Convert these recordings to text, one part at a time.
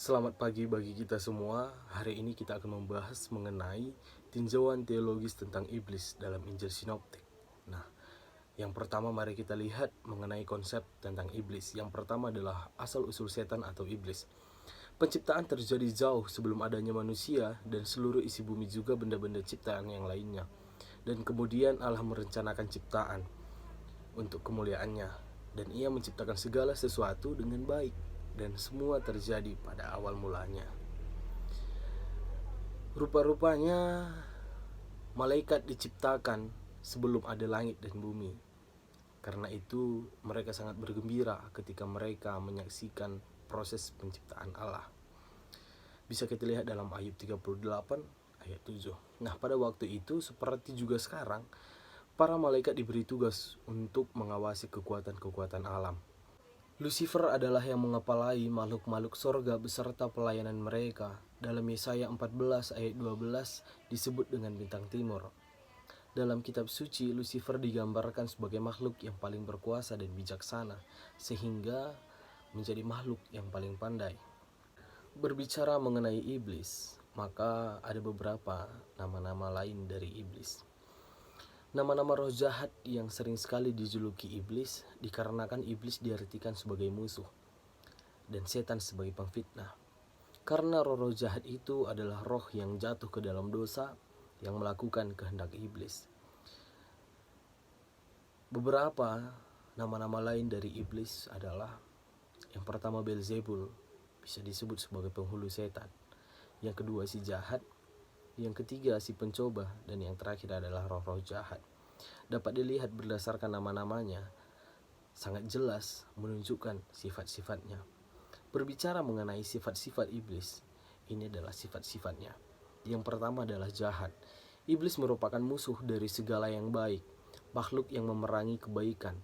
Selamat pagi bagi kita semua. Hari ini kita akan membahas mengenai tinjauan teologis tentang iblis dalam Injil Sinoptik. Nah, yang pertama mari kita lihat mengenai konsep tentang iblis. Yang pertama adalah asal-usul setan atau iblis. Penciptaan terjadi jauh sebelum adanya manusia dan seluruh isi bumi juga benda-benda ciptaan yang lainnya. Dan kemudian Allah merencanakan ciptaan untuk kemuliaannya, dan ia menciptakan segala sesuatu dengan baik, dan semua terjadi pada awal mulanya. Rupa-rupanya malaikat diciptakan sebelum ada langit dan bumi. Karena itu mereka sangat bergembira ketika mereka menyaksikan proses penciptaan Allah. Bisa kita lihat dalam Ayub 38 ayat 7. Nah, pada waktu itu seperti juga sekarang, para malaikat diberi tugas untuk mengawasi kekuatan-kekuatan alam. Lucifer adalah yang mengepalai makhluk-makhluk sorga beserta pelayanan mereka. Dalam Yesaya 14 ayat 12 disebut dengan bintang timur. Dalam kitab suci, Lucifer digambarkan sebagai makhluk yang paling berkuasa dan bijaksana, sehingga menjadi makhluk yang paling pandai. Berbicara mengenai iblis, maka ada beberapa nama-nama lain dari iblis. Nama-nama roh jahat yang sering sekali dijuluki iblis dikarenakan iblis diartikan sebagai musuh dan setan sebagai pengfitnah. Karena roh-roh jahat itu adalah roh yang jatuh ke dalam dosa yang melakukan kehendak iblis. Beberapa nama-nama lain dari iblis adalah: yang pertama Beelzebul, bisa disebut sebagai penghulu setan. Yang kedua si jahat. Yang ketiga si pencoba, dan yang terakhir adalah roh-roh jahat. Dapat dilihat berdasarkan nama-namanya, sangat jelas menunjukkan sifat-sifatnya. Berbicara mengenai sifat-sifat iblis, ini adalah sifat-sifatnya. Yang pertama adalah jahat. Iblis merupakan musuh dari segala yang baik, makhluk yang memerangi kebaikan,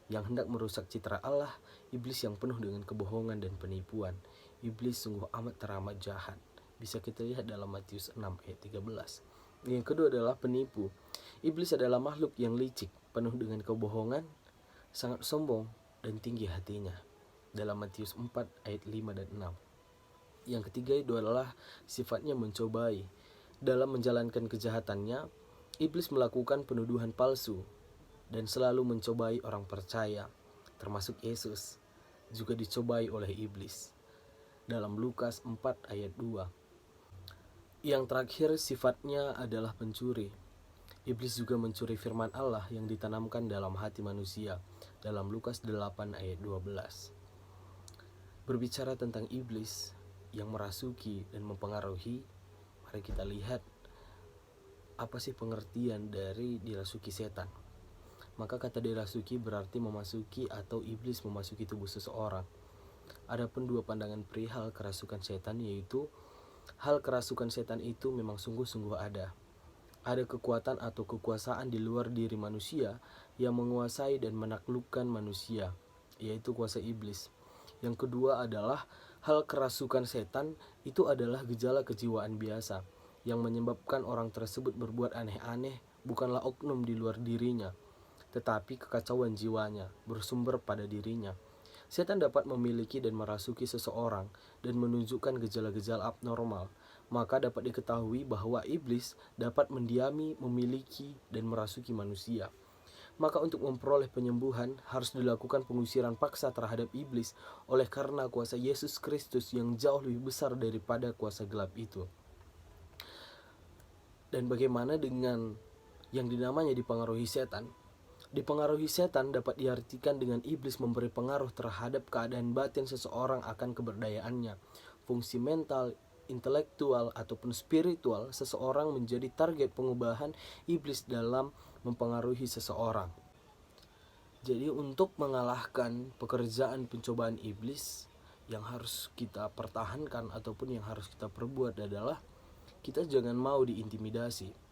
yang hendak merusak citra Allah. Iblis yang penuh dengan kebohongan dan penipuan. Iblis sungguh amat teramat jahat. Bisa kita lihat dalam Matius 6 ayat 13. Yang kedua adalah penipu. Iblis adalah makhluk yang licik, penuh dengan kebohongan, sangat sombong dan tinggi hatinya. Dalam Matius 4 ayat 5 dan 6. Yang ketiga itu adalah sifatnya mencobai. Dalam menjalankan kejahatannya, iblis melakukan penuduhan palsu dan selalu mencobai orang percaya, termasuk Yesus juga dicobai oleh iblis. Dalam Lukas 4 ayat 2. Yang terakhir sifatnya adalah pencuri. Iblis juga mencuri firman Allah yang ditanamkan dalam hati manusia. Dalam Lukas 8 ayat 12. Berbicara tentang iblis yang merasuki dan mempengaruhi, mari kita lihat apa sih pengertian dari dirasuki setan. Maka kata dirasuki berarti memasuki atau iblis memasuki tubuh seseorang. Adapun dua pandangan perihal kerasukan setan, yaitu hal kerasukan setan itu memang sungguh-sungguh ada. Ada kekuatan atau kekuasaan di luar diri manusia yang menguasai dan menaklukkan manusia, yaitu kuasa iblis. Yang kedua adalah hal kerasukan setan itu adalah gejala kejiwaan biasa yang menyebabkan orang tersebut berbuat aneh-aneh, bukanlah oknum di luar dirinya, tetapi kekacauan jiwanya bersumber pada dirinya. Setan dapat memiliki dan merasuki seseorang dan menunjukkan gejala-gejala abnormal. Maka dapat diketahui bahwa iblis dapat mendiami, memiliki, dan merasuki manusia. Maka untuk memperoleh penyembuhan harus dilakukan pengusiran paksa terhadap iblis oleh karena kuasa Yesus Kristus yang jauh lebih besar daripada kuasa gelap itu. Dan bagaimana dengan yang dinamanya dipengaruhi setan? Dipengaruhi setan dapat diartikan dengan iblis memberi pengaruh terhadap keadaan batin seseorang akan keberdayaannya, fungsi mental, intelektual, ataupun spiritual seseorang menjadi target pengubahan iblis dalam mempengaruhi seseorang. Jadi untuk mengalahkan pekerjaan pencobaan iblis, yang harus kita pertahankan ataupun yang harus kita perbuat adalah kita jangan mau diintimidasi.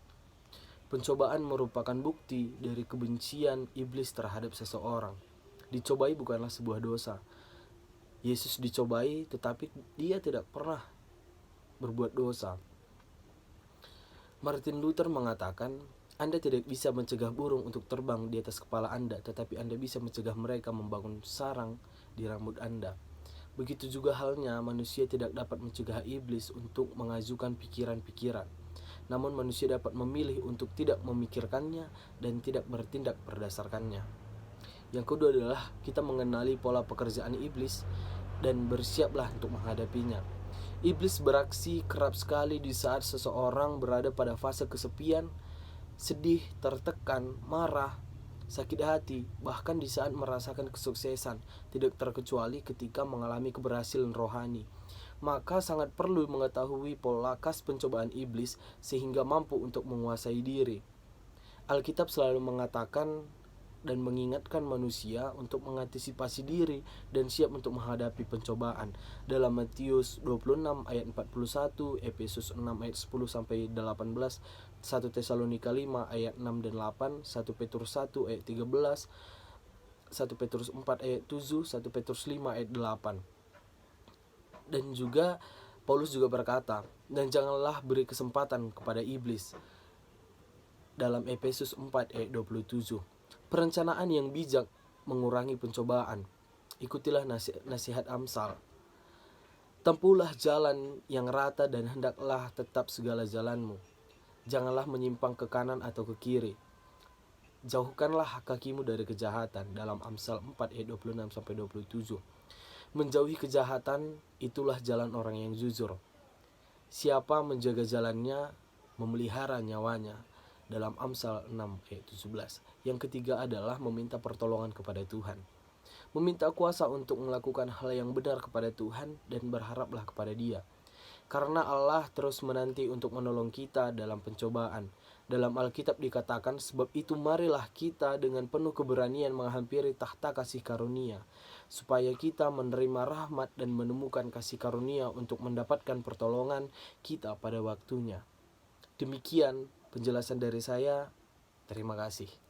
Pencobaan merupakan bukti dari kebencian iblis terhadap seseorang. Dicobai bukanlah sebuah dosa. Yesus dicobai tetapi dia tidak pernah berbuat dosa. Martin Luther mengatakan, Anda tidak bisa mencegah burung untuk terbang di atas kepala Anda, tetapi Anda bisa mencegah mereka membangun sarang di rambut Anda. Begitu juga halnya manusia tidak dapat mencegah iblis untuk mengajukan pikiran-pikiran. Namun manusia dapat memilih untuk tidak memikirkannya dan tidak bertindak berdasarkannya. Yang kedua adalah kita mengenali pola pekerjaan iblis dan bersiaplah untuk menghadapinya. Iblis beraksi kerap sekali di saat seseorang berada pada fase kesepian, sedih, tertekan, marah, sakit hati, bahkan di saat merasakan kesuksesan, tidak terkecuali ketika mengalami keberhasilan rohani. Maka sangat perlu mengetahui pola khas pencobaan iblis sehingga mampu untuk menguasai diri. Alkitab selalu mengatakan dan mengingatkan manusia untuk mengantisipasi diri dan siap untuk menghadapi pencobaan. Dalam Matius 26 ayat 41, Efesus 6 ayat 10 sampai 18, 1 Tesalonika 5 ayat 6 dan 8, 1 Petrus 1 ayat 13, 1 Petrus 4 ayat 7, 1 Petrus 5 ayat 8. Dan juga Paulus juga berkata, dan janganlah beri kesempatan kepada iblis, dalam Efesus 4 ayat 27. Perencanaan yang bijak mengurangi pencobaan. Ikutilah nasihat Amsal. Tempuhlah jalan yang rata dan hendaklah tetap segala jalanmu. Janganlah menyimpang ke kanan atau ke kiri. Jauhkanlah kakimu dari kejahatan, dalam Amsal 4 ayat 26 sampai 27. Menjauhi kejahatan itulah jalan orang yang jujur. Siapa menjaga jalannya memelihara nyawanya, dalam Amsal 6 ayat 17. Yang ketiga adalah meminta pertolongan kepada Tuhan. Meminta kuasa untuk melakukan hal yang benar kepada Tuhan dan berharaplah kepada Dia. Karena Allah terus menanti untuk menolong kita dalam pencobaan. Dalam Alkitab dikatakan, sebab itu marilah kita dengan penuh keberanian menghampiri tahta kasih karunia, supaya kita menerima rahmat dan menemukan kasih karunia untuk mendapatkan pertolongan kita pada waktunya. Demikian penjelasan dari saya. Terima kasih.